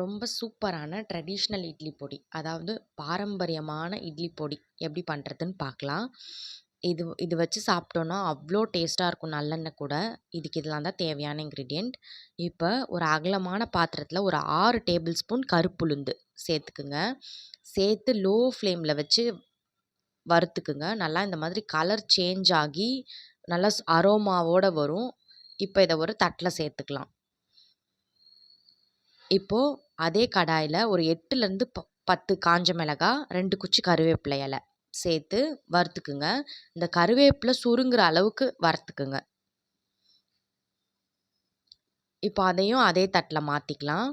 ரொம்ப சூப்பரான ட்ரெடிஷ்னல் இட்லி பொடி. அதாவது பாரம்பரியமான இட்லி பொடி எப்படி பண்ணுறதுன்னு பார்க்கலாம். இது இது வச்சு சாப்பிட்டோன்னா அவ்வளோ டேஸ்ட்டாக இருக்கும் நல்லெண்ணெய் கூட. இதுக்கு இதெல்லாம் தான் தேவையான இன்க்ரீடியன்ட். இப்போ ஒரு அகலமான பாத்திரத்தில் ஒரு 6 டேபிள் ஸ்பூன் கருப்புளுந்து சேர்த்துக்குங்க. சேர்த்து லோ ஃப்ளேமில் வச்சு வறுத்துக்குங்க. நல்லா இந்த மாதிரி கலர் சேஞ்ச் ஆகி நல்லா அரோமாவோட வரும். இப்போ இதை ஒரு தட்டில் சேர்த்துக்கலாம். இப்போது அதே கடாயில் ஒரு 8லேருந்து 10 காஞ்ச மிளகாய், 2 குச்சி கருவேப்பிலை இலை சேர்த்து வறுத்துக்குங்க. இந்த கருவேப்பிலை சுருங்குற அளவுக்கு வறுத்துக்குங்க. இப்போ அதையும் அதே தட்டில் மாற்றிக்கலாம்.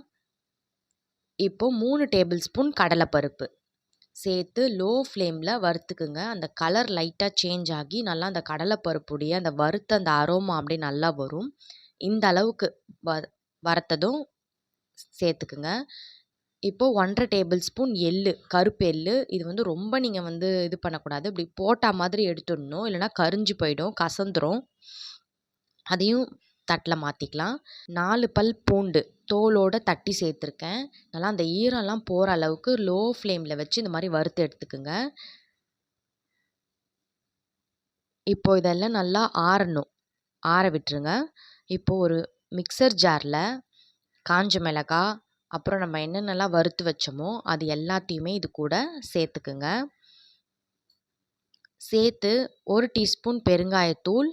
இப்போ 3 டேபிள் ஸ்பூன் கடலைப்பருப்பு சேர்த்து லோ ஃப்ளேமில் வறுத்துக்குங்க. அந்த கலர் லைட்டாக சேஞ்ச் ஆகி நல்லா அந்த கடலைப்பருப்புடைய அந்த வறுத்த அந்த அரோமா அப்படியே நல்லா வரும். இந்த அளவுக்கு வறுத்ததும் சேர்த்துக்குங்க. இப்போது 1½ டேபிள் ஸ்பூன் எள்ளு, கருப்பு எள்ளு. இது வந்து ரொம்ப நீங்கள் இது பண்ணக்கூடாது. இப்படி போட்டா மாதிரி எடுத்துடணும். இல்லைனா கரிஞ்சு போயிடும், கசந்துரும். அதையும் தட்டில் மாற்றிக்கலாம். 4 பல் பூண்டு தோலோடு தட்டி சேர்த்துருக்கேன். நல்லா அந்த ஈரம்லாம் போகிற அளவுக்கு லோ ஃப்ளேமில் வச்சு இந்த மாதிரி வறுத்து எடுத்துக்குங்க. இப்போது இதெல்லாம் நல்லா ஆறணும். ஆற விட்டுருங்க. இப்போது ஒரு மிக்சர் ஜாரில் காஞ்ச மிளகாய், அப்புறம் நம்ம என்னென்னலாம் வறுத்து வச்சோமோ அது எல்லாத்தையுமே இது கூட சேர்த்துக்குங்க. சேர்த்து 1 டீஸ்பூன் பெருங்காயத்தூள்,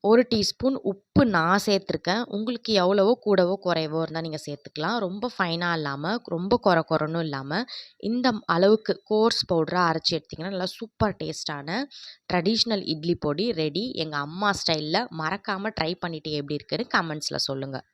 1 டீஸ்பூன் உப்பு நான் சேர்த்துருக்கேன். உங்களுக்கு எவ்வளவோ கூடவோ குறைவோ இருந்தால் நீங்கள் சேர்த்துக்கலாம். ரொம்ப ஃபைனாக இல்லாமல், ரொம்ப கொரன்னு இல்லாமல் இந்த அளவுக்கு கோர்ஸ் பவுடராக அரைச்சி எடுத்திங்கன்னா நல்லா சூப்பர் டேஸ்ட்டான ட்ரெடிஷ்னல் இட்லி பொடி ரெடி. எங்கள் அம்மா ஸ்டைலில் மறக்காமல் ட்ரை பண்ணிவிட்டு எப்படி இருக்குன்னு கமெண்ட்ஸில் சொல்லுங்கள்.